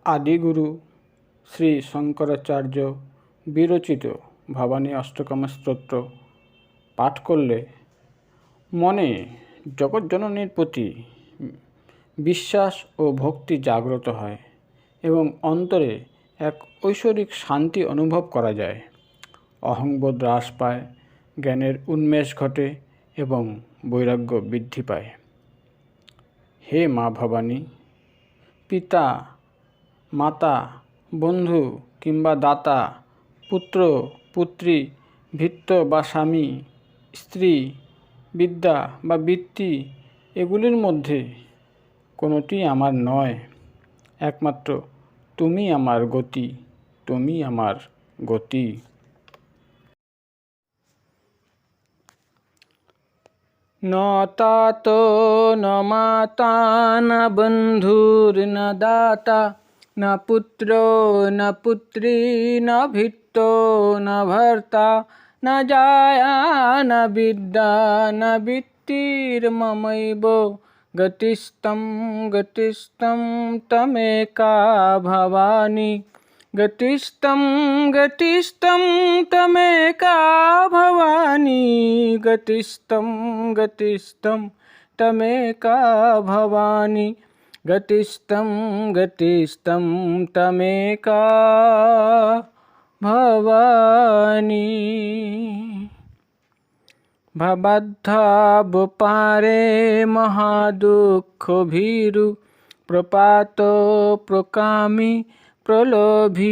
আদিগুরু শ্রী শঙ্করাচার্য বিরচিত ভবানী অষ্টকাম স্তোত্র পাঠ করলে মনে জগৎজননীর প্রতি বিশ্বাস ও ভক্তি জাগ্রত হয় এবং অন্তরে এক ঐশ্বরিক শান্তি অনুভব করা যায়। অহংবোধ হ্রাস পায়, জ্ঞানের উন্মেষ ঘটে এবং বৈরাগ্য বৃদ্ধি পায়। হে মা ভবানী, পিতা, মাতা, বন্ধু কিংবা দাতা, পুত্র, পুত্রী, ভৃত্য বা স্বামী, স্ত্রী, বিদ্যা বা বৃত্তি এগুলির মধ্যে কোনোটি আমার নয়। একমাত্র তুমি আমার গতি, তুমি আমার গতি। ন তাতো ন মাতা ন বন্ধুর্ন দাতা ন পুত্র ন পুত্রী ন ভৃত্তো ন ভর্তা ন জায়া ন বিদ্যা ন বৃত্তির্মমৈব গতিস্তং গতিস্তং তমেকা ভবানী। গতিস্তং গতিস্তং তমেকা ভবানী। গতিস্তং গতিস্তং তমেকা ভবানী। গতিস্তং গতিস্তং তমেকা ভবানী। ভবাদ্ধাবপারে মহাদুঃখ ভীরু প্রপাত প্রকামী প্রলোভীপমুক্তঃ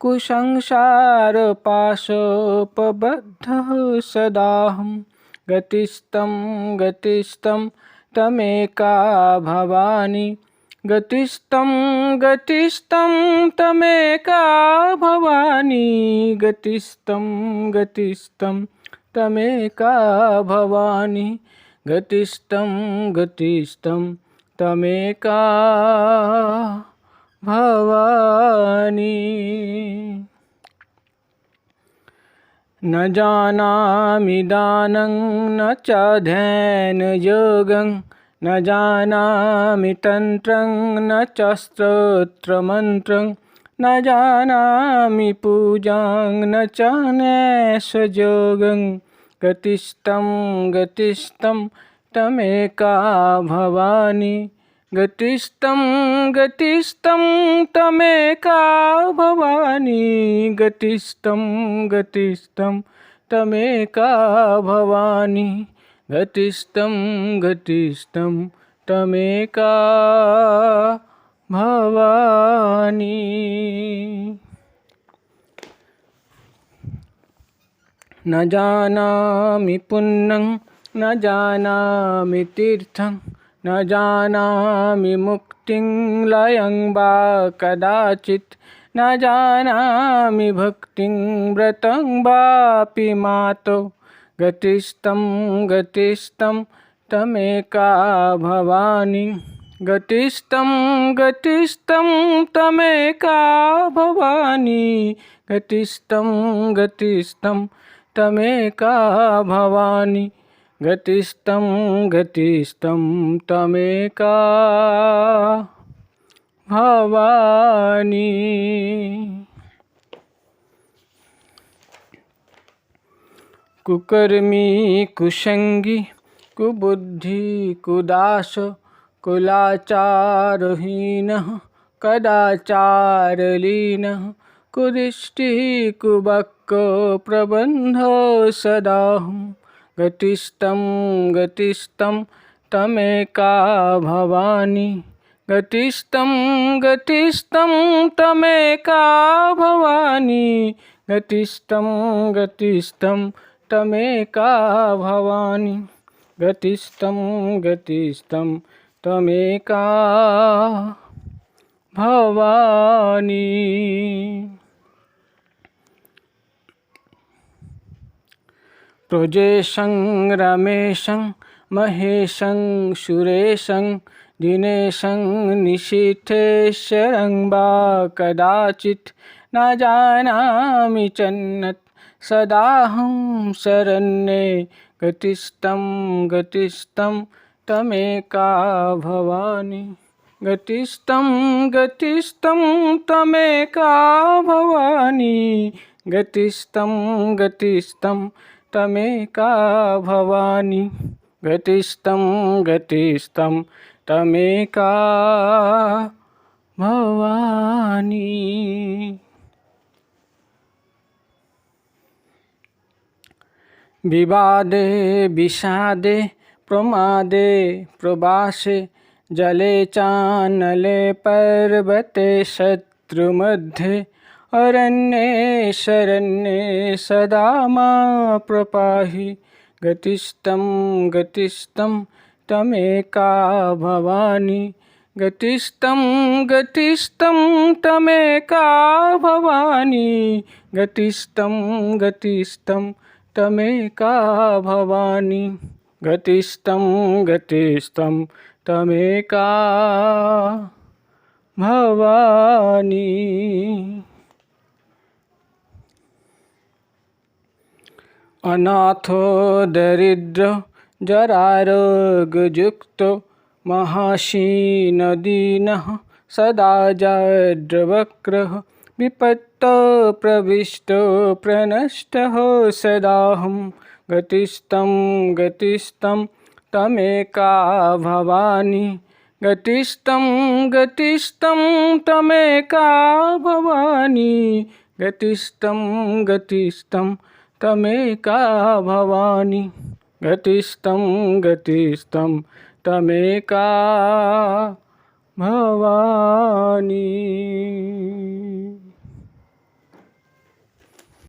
কুসংসার পাশোপবদ্ধঃ সদাহং। গতিস্তং গতিস্তং তমেকা ভবানী। গতিস্তং গতিস্তং তমেকা ভবানী। গতিস্তং গতিস্তং তমেকা ভবানী। গতিস্তং গতিস্তং তমেকা ভবানী। ন জানামি দানং ন চ ধ্যানযোগং ন জানামি তন্ত্রং ন চ স্তোত্রমন্ত্রং ন জানামি পূজাং ন চ ন্যাসযোগং। গতিস্তং গতিস্তং তমেকা ভবানী। গতিস্তং গতিস্তং তমেকা ভবানী। গতিস্তং গতিস্তং তমেকা ভবানী। গতিস্তং গতিস্তং তমেকা ভবানী। ন জানামি পুণ্যং ন জানামি তীর্থং ন জানামি মুক্তিং লয়ং বা কদাচিৎ। ন জানামি ভক্তিং ব্রতং বাপি মাতো। গতিস্তং গতিস্তং তমেকা ভবানী। গতিস্তং গতিস্তং তমেকা ভবানী। গতিস্তং গতিস্তং তমেকা ভবানী। গতিস্তং গতিস্তং তমেকা ভবানী। কুকর্মী কুসঙ্গী কুবুদ্ধি কুদাস কুলাচারহীনঃ কদাচারলীনঃ কুদৃষ্টি কুবক্ক প্রবন্ধ সদাহং। গতিস্তং গতিস্তং তমেকা ভবানী। গতিস্তং গতিস্তং তমেকা ভবানী। গতিস্তং গতিস্তং তমেকা ভবানী। গতিস্তং গতিস্তং তমেকা ভবানী। প্রজেশং রমেশং মহেশং সুরেশং দিনেশং নিশীথেশ্বরং বা কদাচিৎ। ন জানামি চন্নত সদাহং শরণ্যে। গতিস্তং গতিস্তং তমেকা ভবানী। गतिस्तं गतिस्तं तमेका भवानी गतिस्तं गतिस्तं तमेका भवानी गतिस्तं गतिस्तं तमेका भवानी। विवादे विषादे प्रमादे प्रवासे जले चानले पर्वते शत्रुमध्ये अरण्ये शरण्ये सदा मां प्रपाहि गतिस्तं गतिस्तं तमेका भवानी गतिस्तं गतिस्तं तमेका भवानी गतिस्तं गतिस्तं तमेका भवानी गतिस्तं गतिस्तं तमेका भवानी। अनाथो दरिद्रो जरारोगयुक्तो महाशीनदीनः सदा जाड्रवक्रः विपत्तो प्रविष्टो प्रनष्टः सदाहं गतिस्तं गतिस्तं तमेका भवानी गतिस्तं गतिस्तं तमेका भवानी गतिस्तं गतिस्तं तमेका भवानी गतिस्तं गतिस्तं तमेका भवानी।